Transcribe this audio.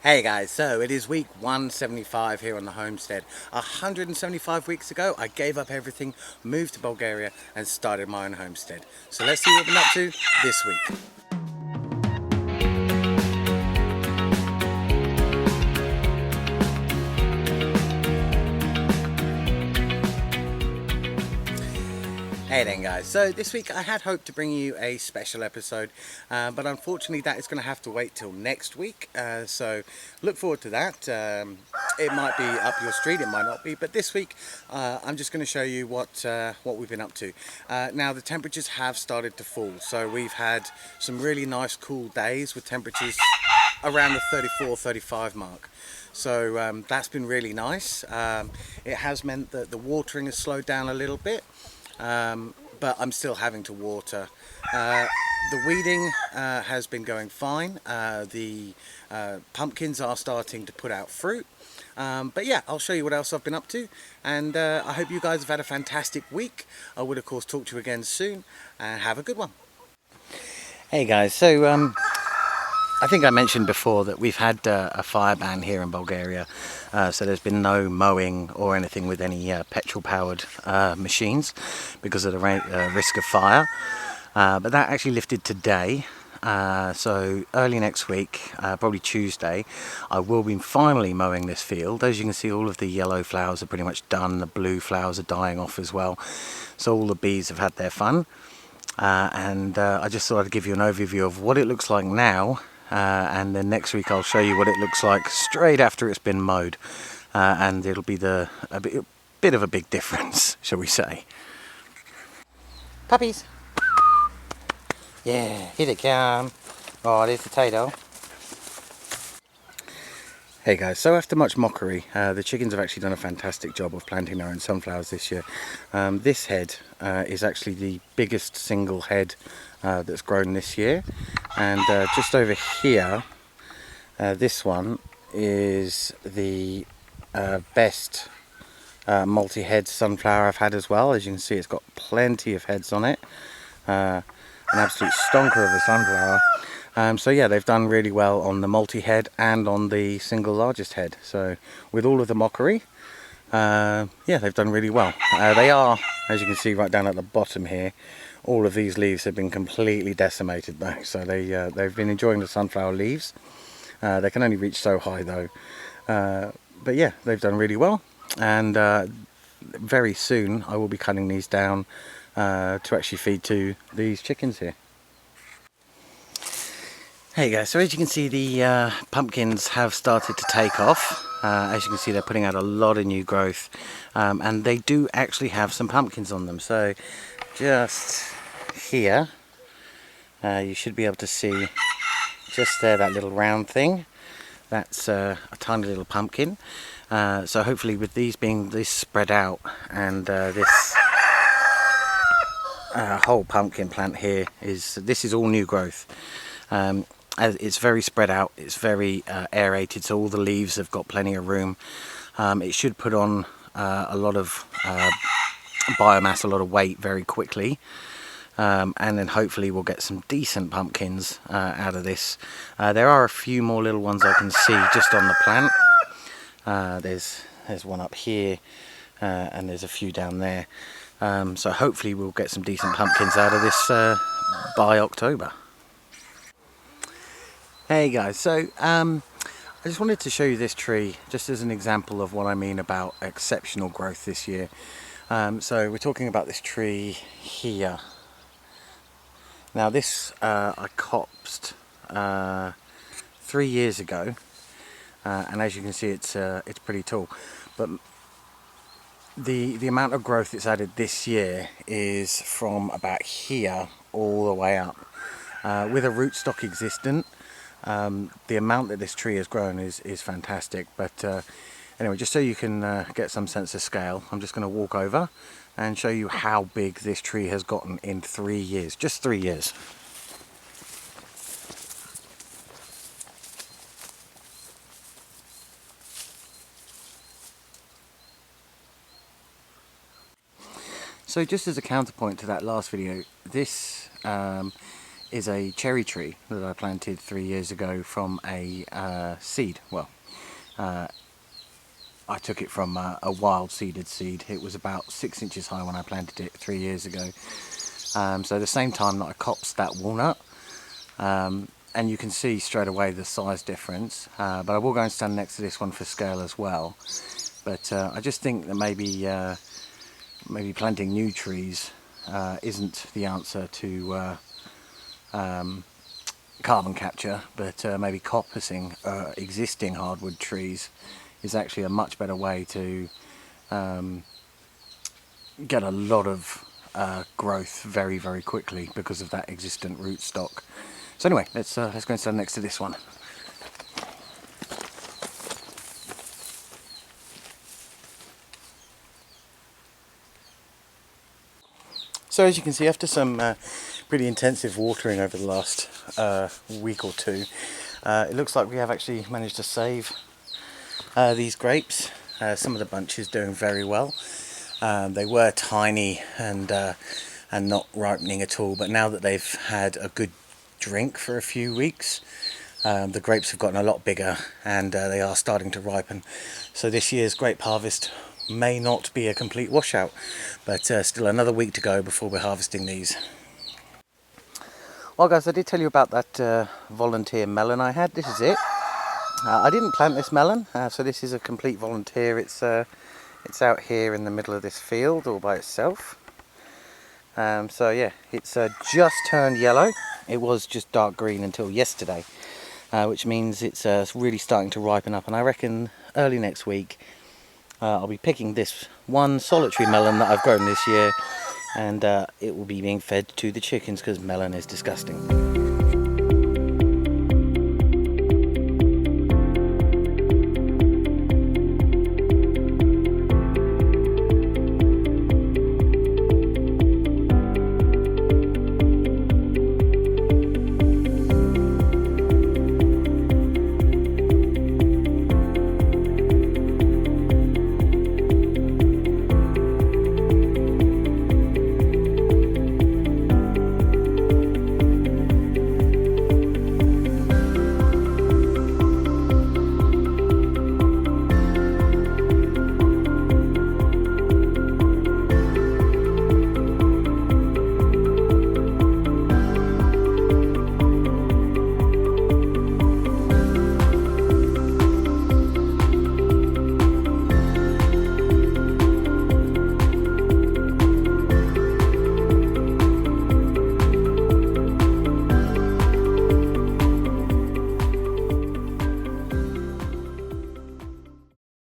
Hey guys, so it is week 175 here on the Homestead. 175 weeks ago, I gave up everything, moved to Bulgaria and started my own homestead. So let's see what we've been up to this week. Hey then guys, so this week I had hoped to bring you a special episode, but unfortunately that is going to have to wait till next week, so look forward to that. It might be up your street, it might not be, but this week I'm just going to show you what we've been up to. Now the temperatures have started to fall, so we've had some really nice cool days with temperatures around the 34-35 mark. So that's been really nice. It has meant that the watering has slowed down a little bit. But I'm still having to water. The weeding has been going fine. The pumpkins are starting to put out fruit. But yeah, I'll show you what else I've been up to, and I hope you guys have had a fantastic week. I will of course talk to you again soon, and have a good one. Hey guys, so I think I mentioned before that we've had a fire ban here in Bulgaria, so there's been no mowing or anything with any petrol-powered machines because of the risk of fire. But that actually lifted today, so early next week, probably Tuesday, I will be finally mowing this field. As you can see, all of the yellow flowers are pretty much done, the blue flowers are dying off as well, so all the bees have had their fun. And I just thought I'd give you an overview of what it looks like now, and then next week I'll show you what it looks like straight after it's been mowed, and it'll be a bit of a big difference, shall we say. Puppies! Yeah, here they come. Oh, there's the potato. Hey guys, so after much mockery, the chickens have actually done a fantastic job of planting their own sunflowers this year. This head is actually the biggest single head that's grown this year, and just over here, this one is the best multi-head sunflower I've had as well. As you can see, it's got plenty of heads on it, an absolute stonker of a sunflower. So yeah, they've done really well on the multi-head and on the single largest head. So with all of the mockery, yeah, they've done really well. They are, as you can see right down at the bottom here, all of these leaves have been completely decimated though. So they've been enjoying the sunflower leaves. They can only reach so high though. But yeah, they've done really well. And very soon I will be cutting these down to actually feed to these chickens here. Hey guys, so as you can see, the pumpkins have started to take off. As you can see, they're putting out a lot of new growth, and they do actually have some pumpkins on them. So just here, you should be able to see just there, that little round thing. That's a tiny little pumpkin. So hopefully with these being this spread out, and this whole pumpkin plant here this is all new growth. It's very spread out, it's very aerated, so all the leaves have got plenty of room. It should put on a lot of biomass, a lot of weight very quickly, and then hopefully we'll get some decent pumpkins out of this. There are a few more little ones I can see just on the plant. There's one up here, and there's a few down there. So hopefully we'll get some decent pumpkins out of this by October. Hey guys, so I just wanted to show you this tree just as an example of what I mean about exceptional growth this year. So we're talking about this tree here. Now this I copsed 3 years ago, and as you can see, it's pretty tall. But the amount of growth it's added this year is from about here all the way up. With a rootstock existent, the amount that this tree has grown is fantastic. But anyway, just so you can get some sense of scale, I'm just going to walk over and show you how big this tree has gotten in 3 years, just 3 years. So just as a counterpoint to that last video, this is a cherry tree that I planted 3 years ago from a seed. Well, I took it from a wild seeded seed. It was about 6 inches high when I planted it 3 years ago. So the same time that I copsed that walnut, and you can see straight away the size difference, but I will go and stand next to this one for scale as well. But I just think that maybe planting new trees isn't the answer to carbon capture, but maybe coppicing existing hardwood trees is actually a much better way to get a lot of growth very, very quickly because of that existent rootstock. So anyway, let's go and stand next to this one. So as you can see, after some pretty intensive watering over the last week or two, it looks like we have actually managed to save these grapes. Some of the bunches doing very well. They were tiny and not ripening at all, but now that they've had a good drink for a few weeks, the grapes have gotten a lot bigger and they are starting to ripen. So this year's grape harvest may not be a complete washout, but still another week to go before we're harvesting these. Well guys, I did tell you about that volunteer melon I had. This is it. I didn't plant this melon, so this is a complete volunteer. It's out here in the middle of this field all by itself. So yeah, it's just turned yellow. It was just dark green until yesterday, which means it's really starting to ripen up, and I reckon early next week I'll be picking this one solitary melon that I've grown this year, and it will be being fed to the chickens because melon is disgusting.